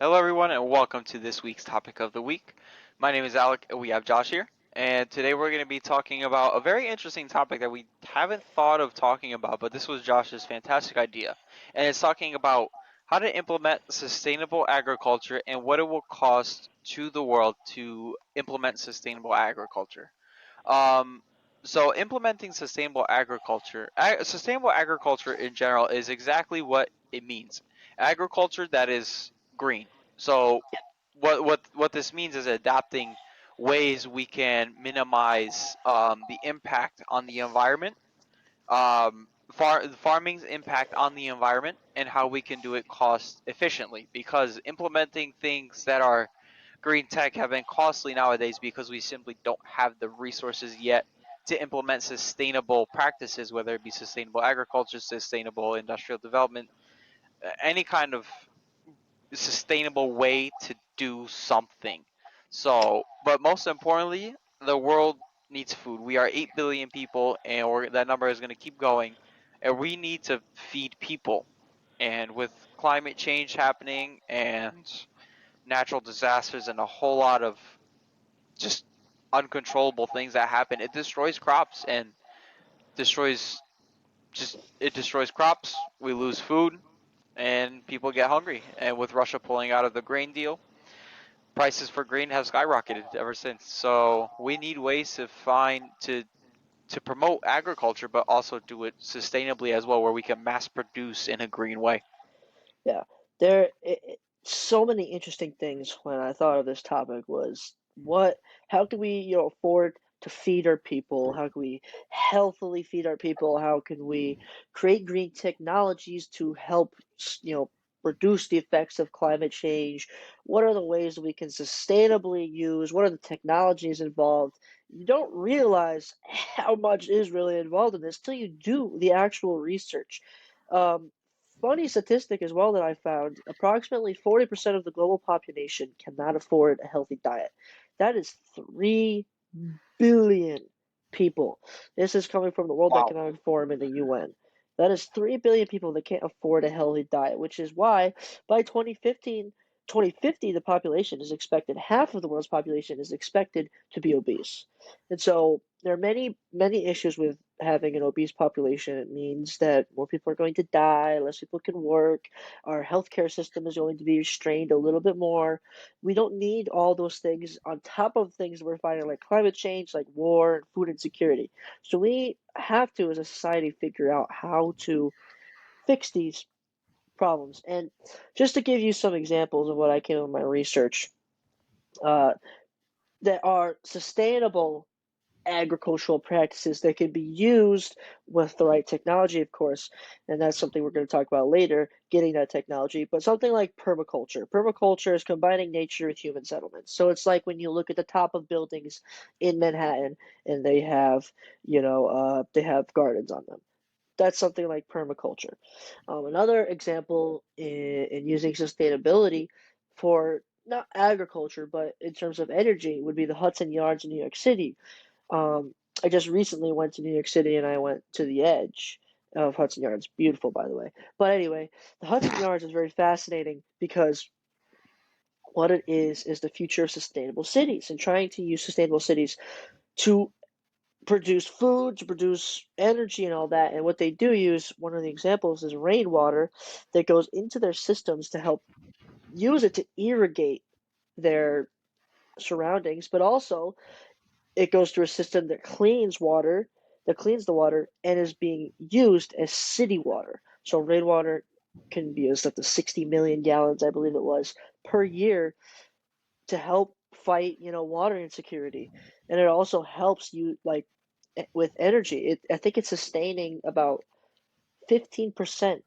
Hello, everyone, and welcome to this week's topic of the week. My name is Alec, and we have Josh here. And today we're going to be talking about a very interesting topic that we haven't thought of talking about, but this was Josh's fantastic idea. And it's talking about how to implement sustainable agriculture and what it will cost to the world to implement sustainable agriculture. Um, so implementing sustainable agriculture in general is exactly what it means. Agriculture that is green. So what this means is adapting ways we can minimize the impact on the environment, farming's impact on the environment, and how we can do it cost efficiently. Because implementing things that are green tech have been costly nowadays because we simply don't have the resources yet to implement sustainable practices, whether it be sustainable agriculture, sustainable industrial development, any kind of sustainable way to do something. So, but most importantly, the world needs food. We are 8 billion people, and that number is going to keep going. And we need to feed people. And with climate change happening and natural disasters and a whole lot of just uncontrollable things that happen, it destroys crops and destroys it destroys crops. We lose food, and people get hungry. And with Russia pulling out of the grain deal, prices for grain have skyrocketed ever since. So we need ways to promote agriculture, but also do it sustainably as well, where we can mass produce in a green way. Yeah, so many interesting things when I thought of this topic was how can we, afford to feed our people? How can we healthily feed our people? How can we create green technologies to help, reduce the effects of climate change? What are the ways that we can sustainably use? What are the technologies involved? You don't realize how much is really involved in this till you do the actual research. Um, Funny statistic as well that I found, approximately 40% of the global population cannot afford a healthy diet. That is 3 billion people. This is coming from the World Wow. Economic Forum and the UN. That is 3 billion people that can't afford a healthy diet, which is why by 2050, the population is expected, half of the world's population is expected to be obese. And so there are many, many issues with having an obese population. It means that more people are going to die, less people can work, our healthcare system is going to be strained a little bit more. We don't need all those things on top of things we're finding like climate change, like war and food insecurity. So we have to, as a society, figure out how to fix these problems. And just to give you some examples of what I came with my research, uh, that are sustainable agricultural practices that can be used with the right technology, of course, and that's something we're going to talk about later, getting that technology. But something like permaculture. Permaculture is combining nature with human settlements. So it's like when you look at the top of buildings in Manhattan and they have gardens on them. That's something like permaculture. Another example in using sustainability for not agriculture, but in terms of energy, would be the Hudson Yards in New York City. um, I just recently went to New York City and I went to the edge of Hudson Yards. Beautiful, by the way. But anyway, the Hudson Yards is very fascinating because what it is the future of sustainable cities and trying to use sustainable cities to produce food, to produce energy, and all that. And what they do use, one of the examples is rainwater that goes into their systems to help use it to irrigate their surroundings, but also it goes through a system that cleans the water and is being used as city water. So rainwater can be used up to 60 million gallons, I believe it was, per year to help fight, water insecurity. And it also helps you like with energy. I think it's sustaining about 15%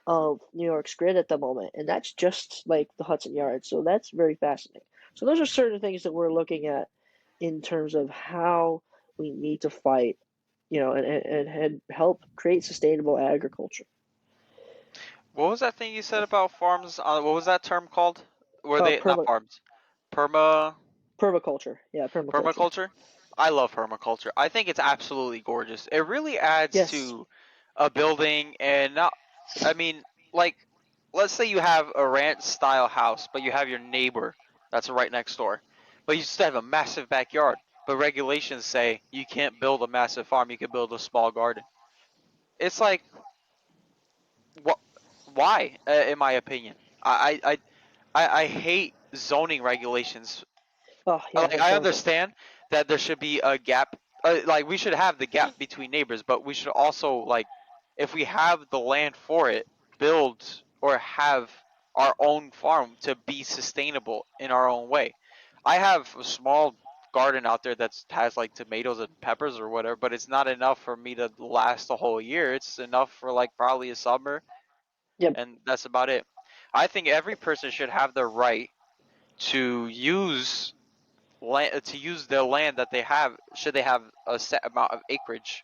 of New York's grid at the moment, and that's just like the Hudson Yards. So that's very fascinating. So those are certain things that we're looking at in terms of how we need to fight, and help create sustainable agriculture. What was that thing you said about farms? What was that term called? Were Uh, they not perma farms? Perma Permaculture. Yeah, permaculture. Permaculture? I love permaculture. I think it's absolutely gorgeous. It really adds Yes. to a building and not I mean, like let's say you have a ranch style house, but you have your neighbor that's right next door, but you still have a massive backyard. But regulations say you can't build a massive farm; you can build a small garden. It's like, what? Why? In my opinion, I hate zoning regulations. Oh yeah, Like, me I too. understand that there should be a gap. Like, we should have the gap between neighbors, but we should also, like, if we have the land for it, build or have our own farm to be sustainable in our own way. I have a small garden out there that has like tomatoes and peppers or whatever, but it's not enough for me to last a whole year. It's enough for like probably a summer, Yep. and that's about it. I think every person should have the right to use land, to use the land that they have, should they have a set amount of acreage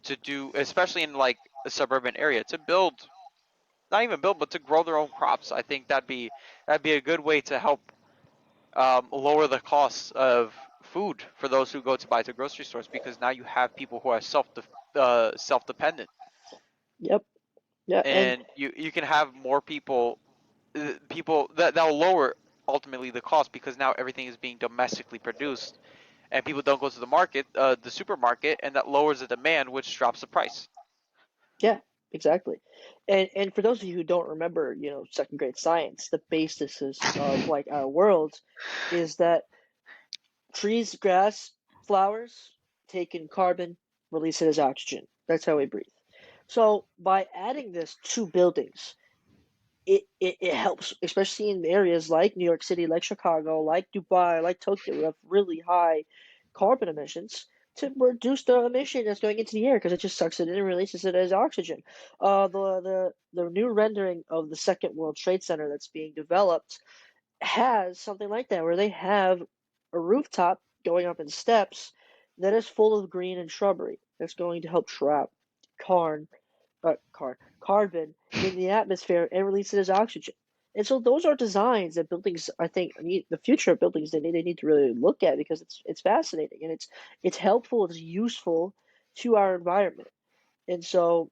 to do, especially in like a suburban area, to build, not even build, but to grow their own crops. I think that'd be a good way to help lower the costs of food for those who go to buy to grocery stores, because now you have people who are self dependent, Yep. Yeah. And and you can have more people, people that'll lower ultimately the cost, because now everything is being domestically produced and people don't go to the market, the supermarket, and that lowers the demand, which drops the price. yeah, exactly. And for those of you who don't remember, second grade science, the basis of like our world is that trees, grass, flowers take in carbon, release it as oxygen. That's how we breathe. So by adding this to buildings, it helps, especially in areas like New York City, like Chicago, like Dubai, like Tokyo, who have really high carbon emissions, to reduce the emission that's going into the air because it just sucks it in and releases it as oxygen. The new rendering of the Second World Trade Center that's being developed has something like that, where they have a rooftop going up in steps that is full of green and shrubbery that's going to help trap corn carbon in the atmosphere and release it as oxygen. And so those are designs that buildings, I think, need the future of buildings they need to really look at because it's fascinating and it's helpful, it's useful to our environment. And so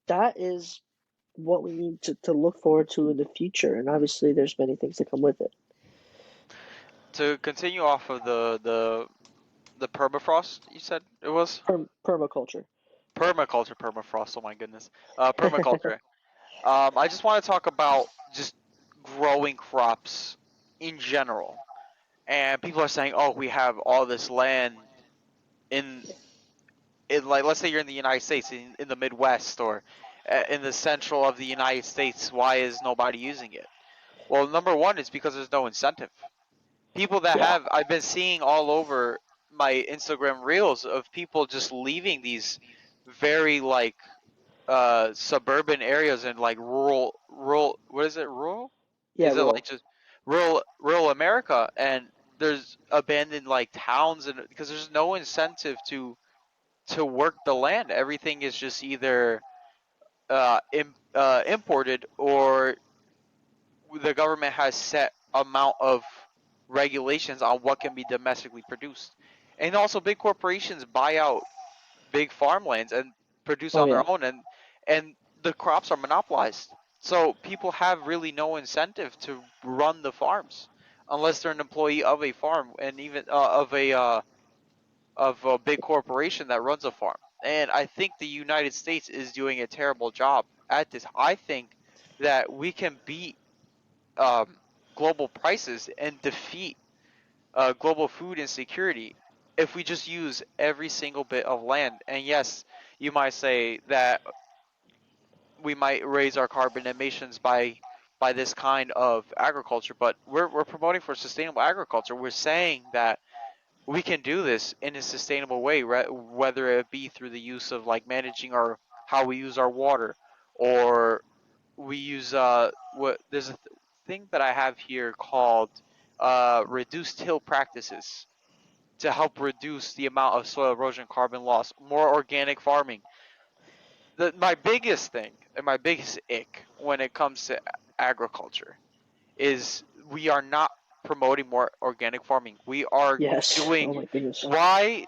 that is what we need to look forward to in the future. And obviously there's many things that come with it. To continue off of the permafrost, you said it was Permaculture. permafrost. Oh my goodness, permaculture. I just want to talk about just growing crops in general. And people are saying, "Oh, we have all this land in like, let's say you're in the United States, in the Midwest, or in the central of the United States. Why is nobody using it?" Well, number one, it's because there's no incentive. People that Yeah. have, I've been seeing all over my Instagram reels of people just leaving these very like suburban areas and like rural, what is it, rural, Yeah, is it like rural. just rural America, and there's abandoned like towns, and because there's no incentive to work the land. Everything is just either imported, or the government has set amount of regulations on what can be domestically produced. And also big corporations buy out big farmlands and produce Oh on their yeah. own, and the crops are monopolized. So people have really no incentive to run the farms unless they're an employee of a farm, and even of a big corporation that runs a farm. And I think the United States is doing a terrible job at this. I think that we can beat um, global prices and defeat global food insecurity if we just use every single bit of land. And yes, you might say that we might raise our carbon emissions by this kind of agriculture, but we're promoting for sustainable agriculture. We're saying that we can do this in a sustainable way, whether it be through the use of like managing our, how we use our water, or we use what, there's a thing that I have here called reduced till practices to help reduce the amount of soil erosion, carbon loss, more organic farming. My biggest thing and my biggest ick when it comes to agriculture is we are not promoting more organic farming. We are Yes. doing, Oh my goodness. why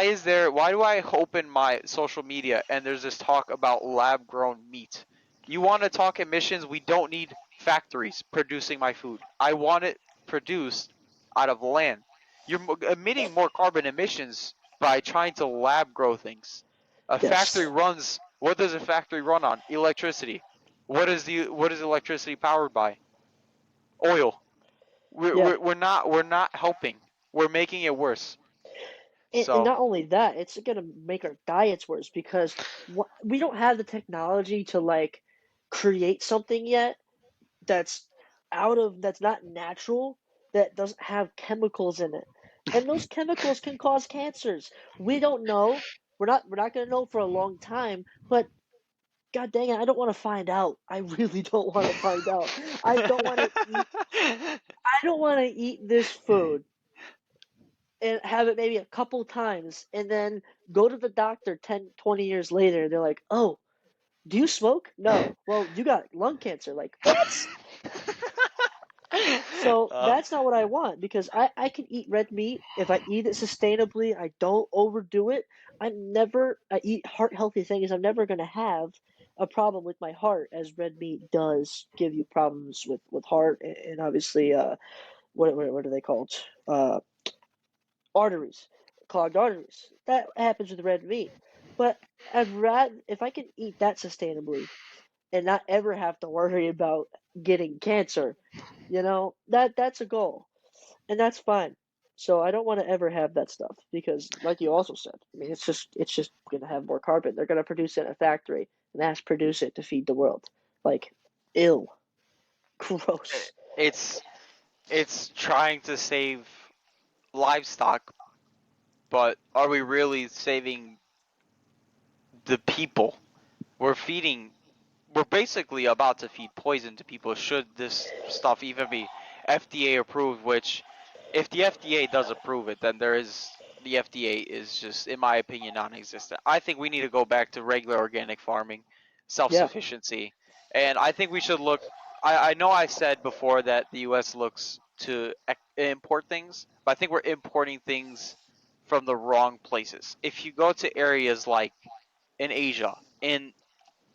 is there, why do I open my social media and there's this talk about lab grown meat? You want to talk emissions? We don't need factories producing my food. I want it produced out of land. You're emitting more carbon emissions by trying to lab grow things. A factory Yes. runs. What does a factory run on? Electricity. What is electricity powered by? Oil. Yeah. We're not helping. We're making it worse. And So not only that, it's gonna make our diets worse because we don't have the technology to like create something yet that's that's not natural, that doesn't have chemicals in it. And those chemicals can cause cancers. We don't know. We're not gonna know for a long time, but god dang it, I don't want to find out. I really don't want to find out. I don't want to eat I don't want to eat this food and have it maybe a couple times and then go to the doctor 10, 20 years later. They're like, "Oh, do you smoke?" "No." "Well, you got lung cancer." Like, "What?" So uh, that's not what I want because I can eat red meat if I eat it sustainably. I don't overdo it. I eat heart healthy things. I'm never going to have a problem with my heart, as red meat does give you problems with heart and obviously what are they called? Uh, Arteries, clogged arteries. That happens with red meat. But I'd rather if I can eat that sustainably and not ever have to worry about getting cancer, that's a goal. And that's fine. So I don't want to ever have that stuff because like you also said, I mean it's just gonna have more carbon. They're gonna produce it in a factory, mass produce it to feed the world. Like, ill. Gross. it's it's trying to save livestock, but are we really saving the people? We're feeding. We're basically about to feed poison to people. Should this stuff even be FDA approved? Which, if the FDA does approve it, then the FDA is just, in my opinion, non-existent. I think we need to go back to regular organic farming, Yeah. self-sufficiency, and I think we should look. I know I said before that the U.S. looks to import things, but I think we're importing things from the wrong places. If you go to areas like in Asia, in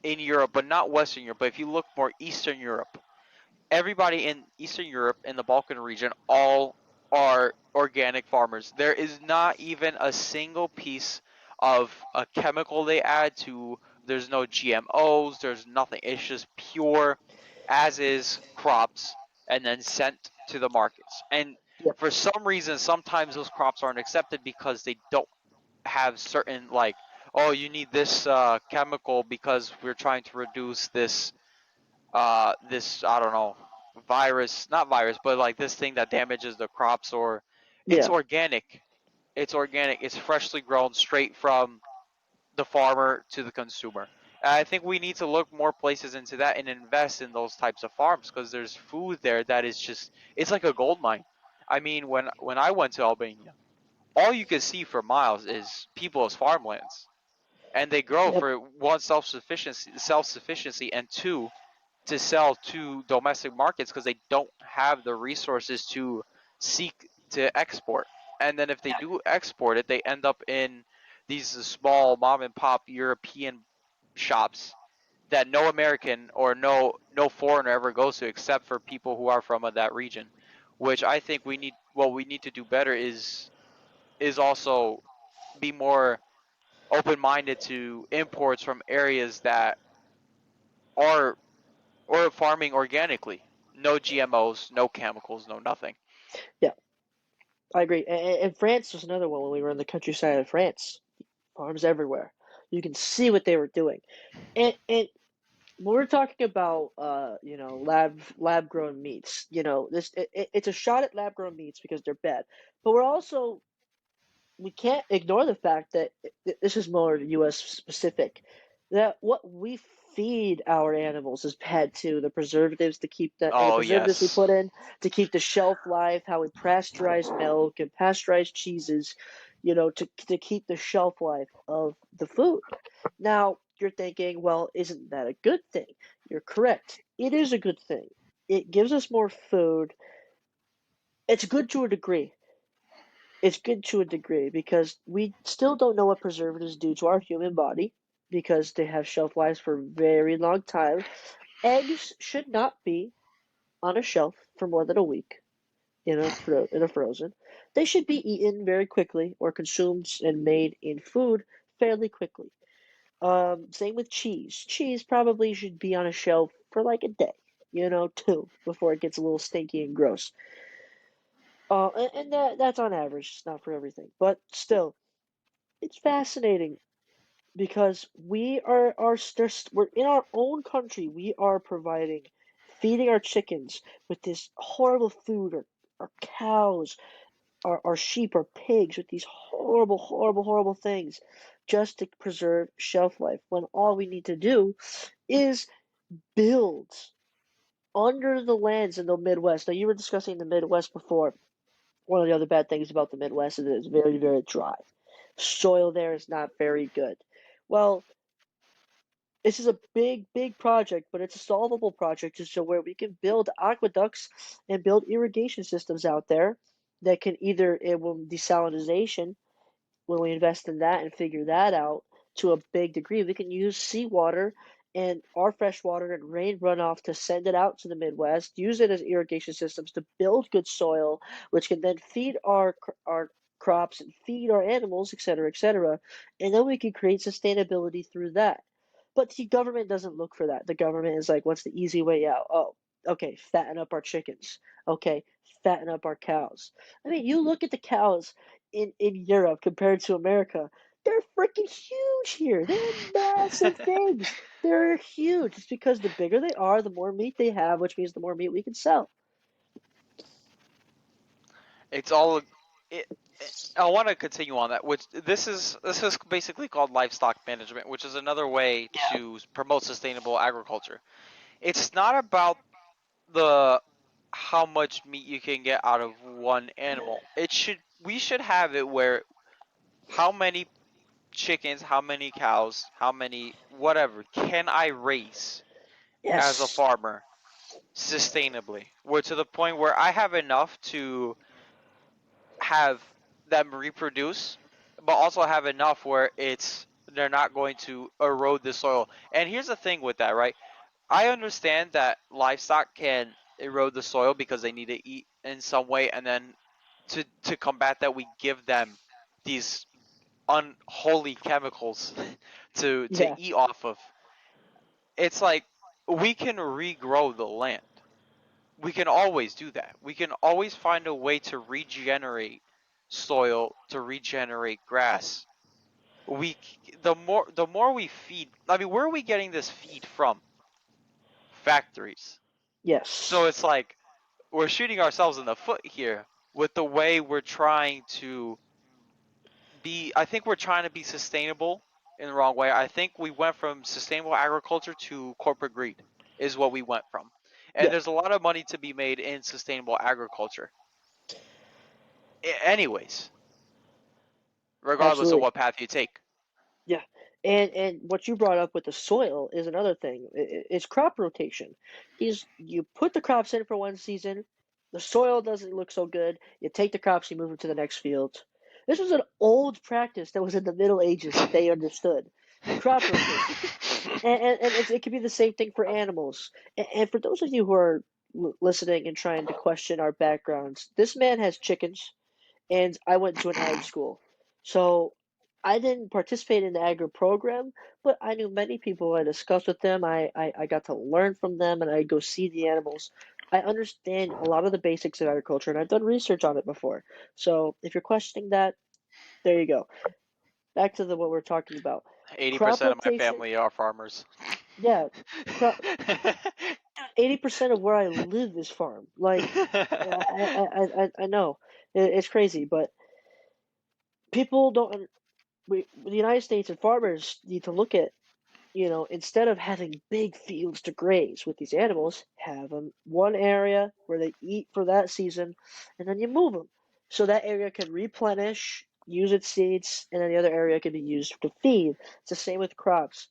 Europe, but not Western Europe, but if you look more Eastern Europe, everybody in Eastern Europe and the Balkan region all are organic farmers. There is not even a single piece of a chemical they add to. There's no GMOs, there's nothing. It's just pure as is crops and then sent to the markets. And Yep. for some reason sometimes those crops aren't accepted because they don't have certain, like, oh, you need this chemical because we're trying to reduce this, I don't know, virus, not virus, but like this thing that damages the crops. Or it's Yeah. organic, it's freshly grown straight from the farmer to the consumer. And I think we need to look more places into that and invest in those types of farms because there's food there that is just, it's like a gold mine. I mean, when I went to Albania, all you could see for miles is people's farmlands, and they grow Yep. for one, self sufficiency, and two, to sell to domestic markets because they don't have the resources to seek to export. And then if they do export it, they end up in these small mom and pop European shops that no American or no foreigner ever goes to except for people who are from that region. Which I think we need. What we need to do better is also be more open-minded to imports from areas that are or farming organically. No GMOs, no chemicals, no nothing. Yeah. I agree. And France was another one when we were in the countryside of France. Farms everywhere. You can see what they were doing. And when we're talking about lab grown meats, it's a shot at lab grown meats because they're bad. But we can't ignore the fact that this is more US specific, that what we feed our animals is bad too. The preservatives the Oh preservatives we yes. put in to keep the shelf life, how we pasteurize milk and pasteurize cheeses, to keep the shelf life of the food. Now, you're thinking, well, isn't that a good thing? You're correct. It is a good thing. It gives us more food. It's good to a degree. It's good to a degree because we still don't know what preservatives do to our human body. because they have shelf lives for a very long time. Eggs should not be on a shelf for more than a week in a frozen. They should be eaten very quickly or consumed and made in food fairly quickly. Same with cheese. Cheese probably should be on a shelf for like a day, two, before it gets a little stinky and gross. And that's on average, it's not for everything. But still, it's fascinating because we're in our own country, we are feeding our chickens with this horrible food, or our cows, our sheep, our pigs with these horrible, horrible, horrible things just to preserve shelf life, when all we need to do is build under the lands in the Midwest. Now, you were discussing the Midwest before. One of the other bad things about the Midwest is it's very, very dry. Soil there is not very good. Well, this is a big, big project, but it's a solvable project, just so where we can build aqueducts and build irrigation systems out there that can either, it will desalinization, when we invest in that and figure that out to a big degree, we can use seawater and our fresh water and rain runoff to send it out to the Midwest, use it as irrigation systems to build good soil, which can then feed our crops and feed our animals, etc., etc. And then we can create sustainability through that. But the government doesn't look for that. The government is like, what's the easy way out? Oh, okay, fatten up our chickens. Okay, fatten up our cows. I mean, you look at the cows in Europe compared to America. They're freaking huge here. They're massive things. They're huge. It's because the bigger they are, the more meat they have, which means the more meat we can sell. It's all. It, I want to continue on that, which this is basically called livestock management, which is another way Yeah. to promote sustainable agriculture. It's not about the how much meat you can get out of one animal. We should have it where how many chickens, how many cows, how many whatever can I raise as a Yes. farmer sustainably? Where to the point where I have enough to have them reproduce, but also have enough where they're not going to erode the soil. And here's the thing with that, right? I understand that livestock can erode the soil because they need to eat in some way, and then to combat that, we give them these unholy chemicals to Yeah. eat off of. It's like we can regrow the land. We can always do that. We can always find a way to regenerate soil, to regenerate grass. We the more we feed. I mean, where are we getting this feed from? Factories. So Yes. it's like we're shooting ourselves in the foot here with the way we're trying to be. I think we're trying to be sustainable in the wrong way. I think we went from sustainable agriculture to corporate greed is what we went from. And Yeah. there's a lot of money to be made in sustainable agriculture. Anyways, regardless of Absolutely. what path you take. Yeah. And what you brought up with the soil is another thing. It's crop rotation. You put the crops in for one season, the soil doesn't look so good. You take the crops, you move them to the next field. This was an old practice that was in the Middle Ages that they understood. Crop rotation. And it could be the same thing for animals. And for those of you who are listening and trying to question our backgrounds, this man has chickens and I went to an ag school. So I didn't participate in the agri program, but I knew many people. I discussed with them. I got to learn from them, and I go see the animals. I understand a lot of the basics of agriculture, and I've done research on it before. So if you're questioning that, there you go. Back to what we're talking about. Eighty Crop percent of my rotation. family are farmers. Yeah, crop. 80% of where I live is farm. Like, I know it's crazy, but people don't. The United States and farmers need to look at, instead of having big fields to graze with these animals, have them one area where they eat for that season, and then you move them. So that area can replenish, use its seeds, and then the other area can be used to feed. It's the same with crops.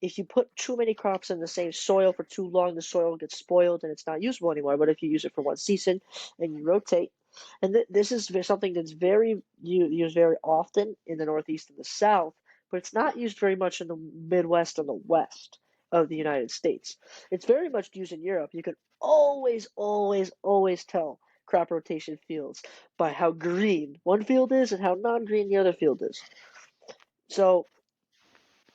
If you put too many crops in the same soil for too long, the soil gets spoiled and it's not usable anymore. But if you use it for one season and you rotate, and this is something that's used very often in the Northeast and the South, but it's not used very much in the Midwest and the West of the United States. It's very much used in Europe. You can always, always, always tell crop rotation fields by how green one field is and how non-green the other field is. So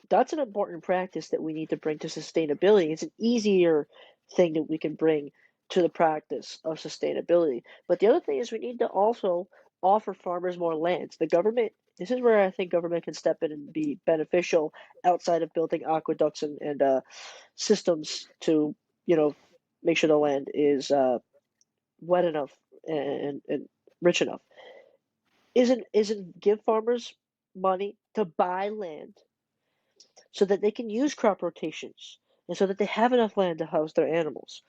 that's an important practice that we need to bring to sustainability. It's an easier thing that we can bring to the practice of sustainability. But the other thing is we need to also offer farmers more land. The government, this is where I think government can step in and be beneficial outside of building aqueducts and systems to, you know, make sure the land is wet enough and rich enough. Isn't give farmers money to buy land so that they can use crop rotations and so that they have enough land to house their animals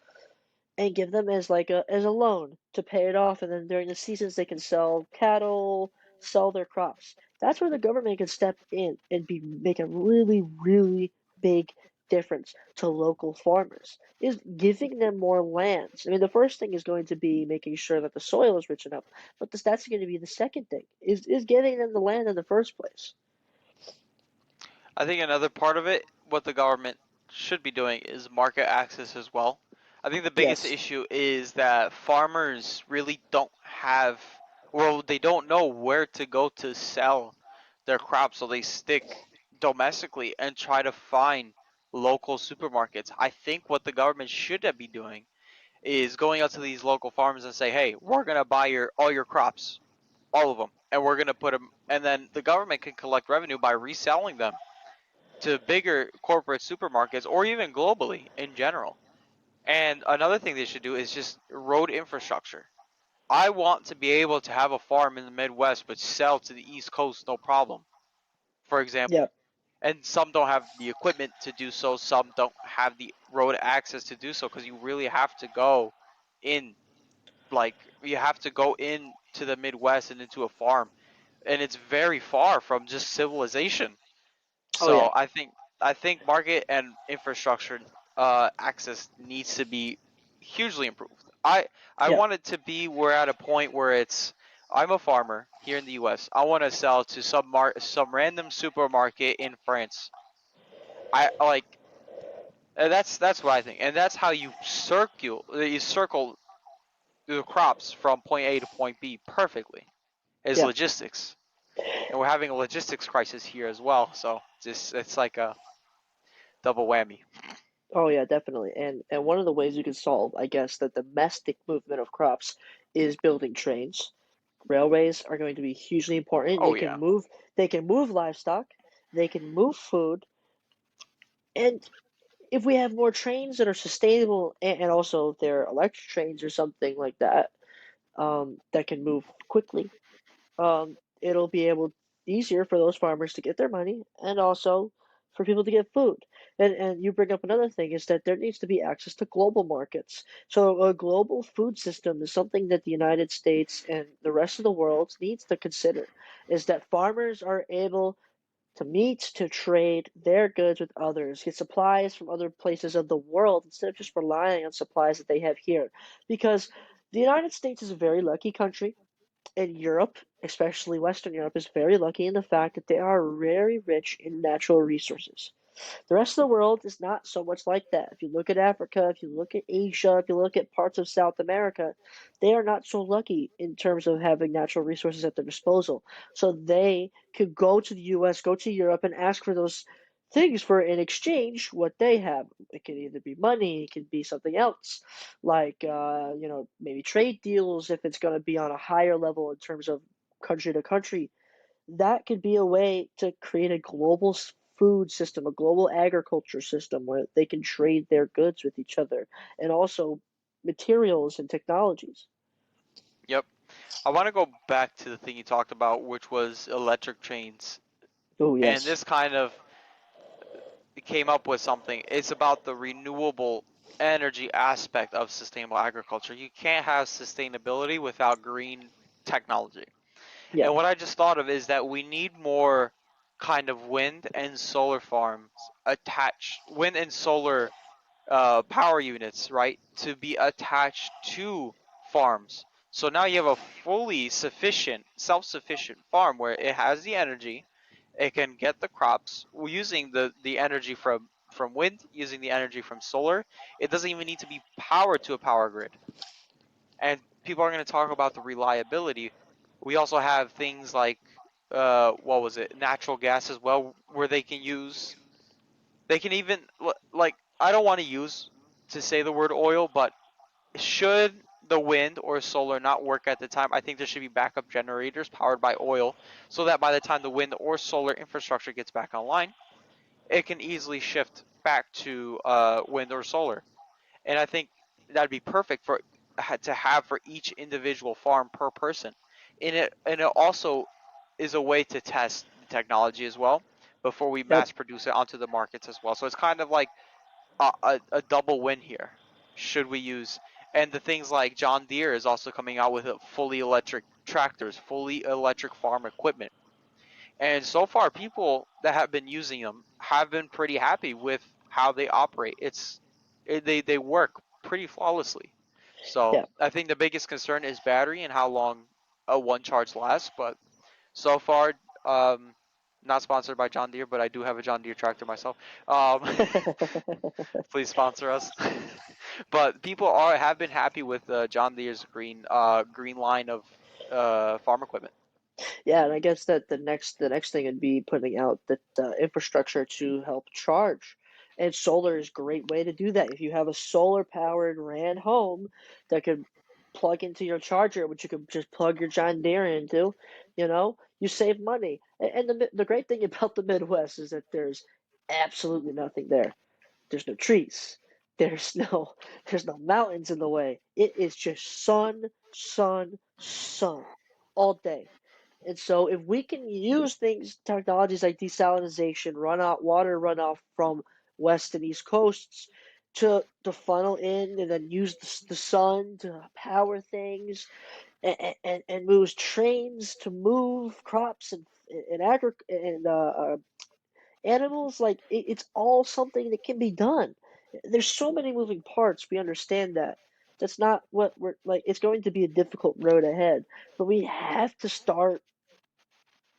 and give them as like a loan to pay it off, and then during the seasons they can sell cattle, sell their crops. That's where the government can step in and be make a really, really big difference to local farmers is giving them more lands. I mean, the first thing is going to be making sure that the soil is rich enough, but that's going to be the second thing is getting them the land in the first place. I think another part of it, what the government should be doing, is market access as well. I think the biggest Yes. issue is that farmers really don't have, well, they don't know where to go to sell their crops, so they stick domestically and try to find local supermarkets. I think what the government should be doing is going out to these local farmers and say, "Hey, we're gonna buy your all your crops, all of them, and we're gonna put them," and then the government can collect revenue by reselling them to bigger corporate supermarkets or even globally in general. And another thing they should do is just road infrastructure. I want to be able to have a farm in the Midwest but sell to the East Coast no problem, for example. Yep. And some don't have the equipment to do so, some don't have the road access to do so because you really have to go in, like, you have to go in to the Midwest and into a farm. And it's very far from just civilization. Oh yeah. So I think market and infrastructure access needs to be hugely improved. I Yeah. want it to be we're at a point where it's I'm a farmer here in the U.S. I want to sell to some random supermarket in France. I like that's what I think, and that's how you circle the crops from point A to point B perfectly. Is Yeah. logistics, and we're having a logistics crisis here as well. So just it's like a double whammy. Oh yeah, definitely. And one of the ways you can solve, I guess, the domestic movement of crops is building trains. Railways are going to be hugely important. Oh yeah. They can move livestock, they can move food, and if we have more trains that are sustainable and also if they're electric trains or something like that, that can move quickly, it'll be able easier for those farmers to get their money and also for people to get food. And you bring up another thing is that there needs to be access to global markets. So a global food system is something that the United States and the rest of the world needs to consider, is that farmers are able to meet, to trade their goods with others, get supplies from other places of the world instead of just relying on supplies that they have here. Because the United States is a very lucky country and Europe, especially Western Europe, is very lucky in the fact that they are very rich in natural resources. The rest of the world is not so much like that. If you look at Africa, if you look at Asia, if you look at parts of South America, they are not so lucky in terms of having natural resources at their disposal. So they could go to the US, go to Europe, and ask for those things for in exchange what they have. It can either be money, it can be something else, like maybe trade deals if it's going to be on a higher level in terms of country to country. That could be a way to create a global food system, a global agriculture system where they can trade their goods with each other and also materials and technologies. Yep. I want to go back to the thing you talked about, which was electric trains. Oh, And yes. this kind of came up with something. It's about the renewable energy aspect of sustainable agriculture. You can't have sustainability without green technology. Yeah. And what I just thought of is that we need more kind of wind and solar farms attached, wind and solar power units, right, to be attached to farms. So now you have a fully sufficient, self-sufficient farm where it has the energy, It can get the crops using the energy from wind, using the energy from solar. It doesn't even need to be powered to a power grid. And people are going to talk about the reliability. We also have things like what was it, natural gas as well, where they can use. They can even like I don't want to use to say the word oil, but should the wind or solar not work at the time, I think there should be backup generators powered by oil, so that by the time the wind or solar infrastructure gets back online, it can easily shift back to wind or solar. And I think that'd be perfect for to have for each individual farm per person. And it also is a way to test the technology as well before we Yep. mass produce it onto the markets as well. So it's kind of like a double win here. Should we use and the things like John Deere is also coming out with a fully electric tractors, fully electric farm equipment. And so far, people that have been using them have been pretty happy with how they operate. They work pretty flawlessly. So Yeah. I think the biggest concern is battery and how long a one charge lasts. But so far, um, not sponsored by John Deere, but I do have a John Deere tractor myself. Um, please sponsor us. But people are have been happy with John Deere's green line of farm equipment. Yeah, and I guess that the next thing would be putting out the infrastructure to help charge. And solar is a great way to do that. If you have a solar powered RAN home that could plug into your charger, which you could just plug your John Deere into, you save money. And the great thing about the Midwest is that there's absolutely nothing there. There's no trees. There's no there's no mountains in the way. It is just sun, sun, sun all day. And so if we can use technologies like desalination, runoff, water runoff from west and east coasts to funnel in and then use the sun to power things and moves trains to move crops and agri and animals, like it's all something that can be done. There's so many moving parts. We understand that. That's not what we're like. It's going to be a difficult road ahead, but we have to start,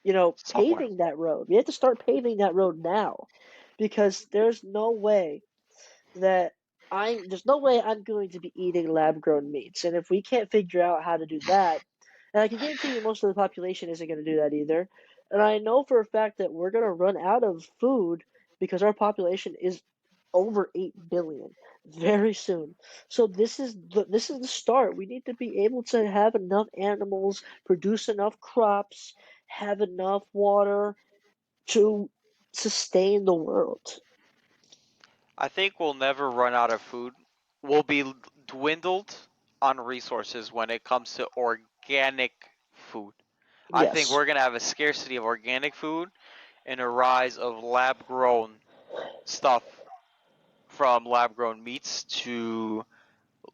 Somewhere. paving that road. We have to start paving that road now, because there's no way I'm going to be eating lab grown meats. And if we can't figure out how to do that, and I can guarantee you most of the population isn't going to do that either. And I know for a fact that we're going to run out of food because our population is over 8 billion very soon. So this is the start. We need to be able to have enough animals, produce enough crops, have enough water to sustain the world. I think we'll never run out of food. We'll be dwindled on resources when it comes to organic food. I think Yes. we're going to have a scarcity of organic food and a rise of lab grown stuff, from lab grown meats to,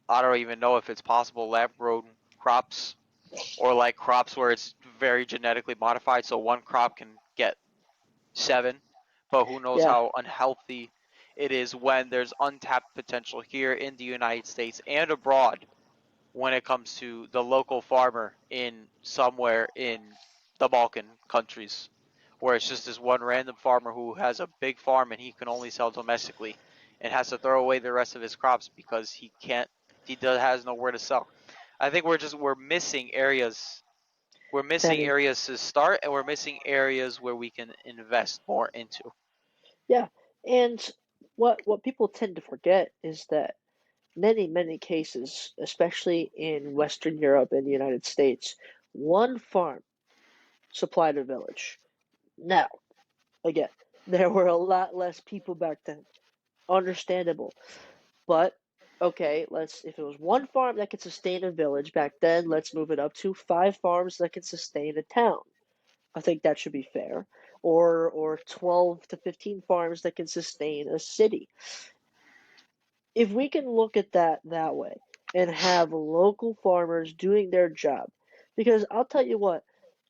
I don't even know if it's possible, lab grown crops, or like crops where it's very genetically modified. So one crop can get seven, but who knows Yeah. how unhealthy it is when there's untapped potential here in the United States and abroad when it comes to the local farmer in somewhere in the Balkan countries, where it's just this one random farmer who has a big farm and he can only sell domestically and has to throw away the rest of his crops because has nowhere to sell. I think we're missing areas. We're missing Penny. areas to start, and we're missing areas where we can invest more into. Yeah. And what people tend to forget is that many cases, especially in Western Europe and the United States, one farm supplied a village. Now, again, there were a lot less people back then. Understandable. But okay, if it was one farm that could sustain a village back then, let's move it up to 5 farms that can sustain a town. I think that should be fair. Or 12 to 15 farms that can sustain a city. If we can look at that way and have local farmers doing their job, because I'll tell you what,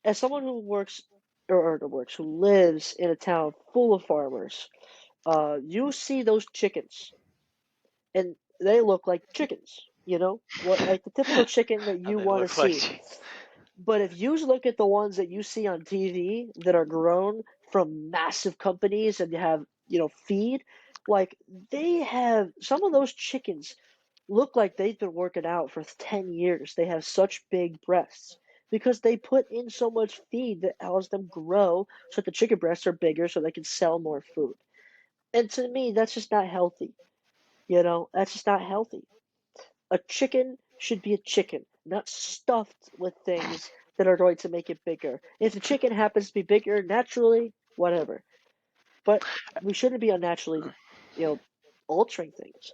as someone who works who lives in a town full of farmers, you see those chickens and they look like chickens, what, like the typical chicken that And you they want to look like see. cheese. But if you look at the ones that you see on TV that are grown from massive companies and you have, feed, like they have some of those chickens look like they've been working out for 10 years. They have such big breasts because they put in so much feed that allows them grow so that the chicken breasts are bigger so they can sell more food. And to me, that's just not healthy. That's just not healthy. A chicken should be a chicken, not stuffed with things that are going to make it bigger. If the chicken happens to be bigger naturally, whatever. But we shouldn't be unnaturally, altering things.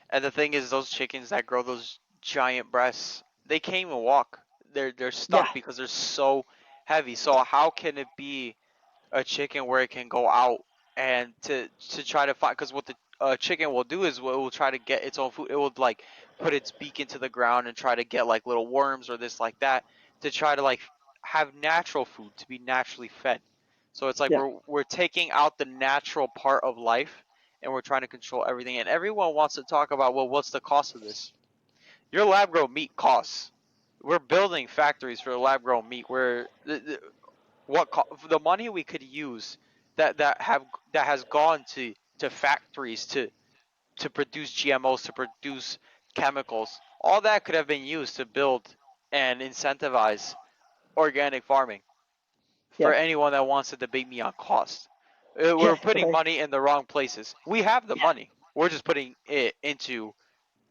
And the thing is, those chickens that grow those giant breasts, they can't even walk. They're Yeah, stuck because they're so heavy. So how can it be a chicken where it can go out and to try to find? Because what the chicken will do is it will try to get its own food. It will like put its beak into the ground and try to get like little worms or this like that to try to like have natural food to be naturally fed. So it's like yeah, we're taking out the natural part of life and we're trying to control everything. And everyone wants to talk about, well, what's the cost of this? Your lab grown meat costs. We're building factories for lab grown meat where the money we could use that has gone to factories to produce GMOs, to produce chemicals, all that could have been used to build and incentivize organic farming yeah, for anyone that wants to debate me on cost. yeah, We're putting right. money in the wrong places. We have the Yeah, money. We're just putting it into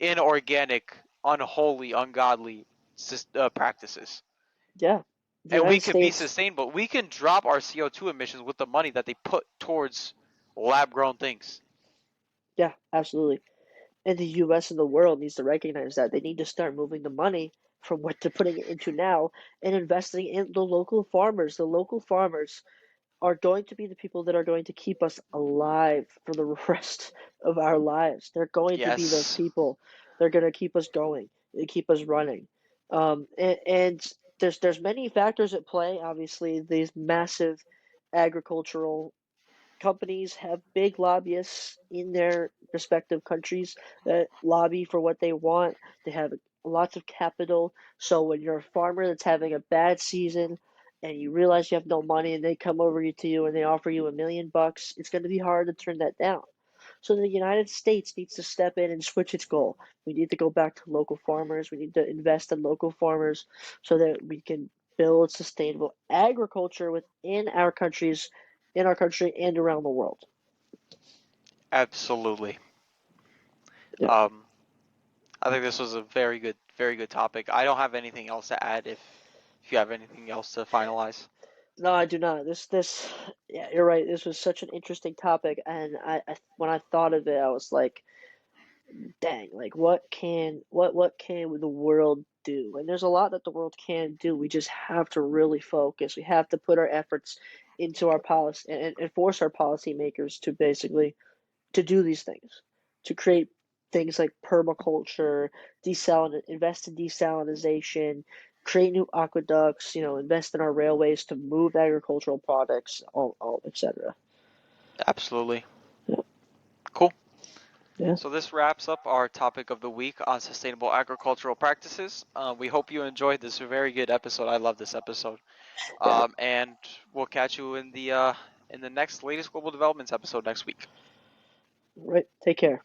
inorganic, unholy, ungodly practices. yeah. The And we United could be States, sustainable. We can drop our CO2 emissions with the money that they put towards lab grown things. yeah, absolutely. And the US and the world needs to recognize that they need to start moving the money from what they're putting it into now and investing in the local farmers. The local farmers are going to be the people that are going to keep us alive for the rest of our lives. They're going to be those Yes, people. They're going to keep us going, and keep us running. And there's many factors at play. Obviously, these massive agricultural companies have big lobbyists in their respective countries that lobby for what they want. They have lots of capital. So when you're a farmer that's having a bad season and you realize you have no money and they come over to you and they offer you $1 million, it's going to be hard to turn that down. So the United States needs to step in and switch its goal. We need to go back to local farmers. We need to invest in local farmers so that we can build sustainable agriculture within our countries, in our country and around the world. absolutely. Yeah. Um, I think this was a very good topic. I don't have anything else to add. If you have anything else to finalize, No, I do not. Yeah, you're right. This was such an interesting topic, and when I thought of it, I was like, dang, like what can the world do? And there's a lot that the world can do. We just have to really focus. We have to put our efforts into our policy and force our policymakers to basically to do these things, to create things like permaculture, invest in desalination, create new aqueducts, invest in our railways to move agricultural products, all etc. absolutely. Yeah, Cool. yeah, So this wraps up our topic of the week on sustainable agricultural practices. We hope you enjoyed this very good episode. I love this episode. yeah. And we'll catch you in the next latest global developments episode next week. Right. Take care.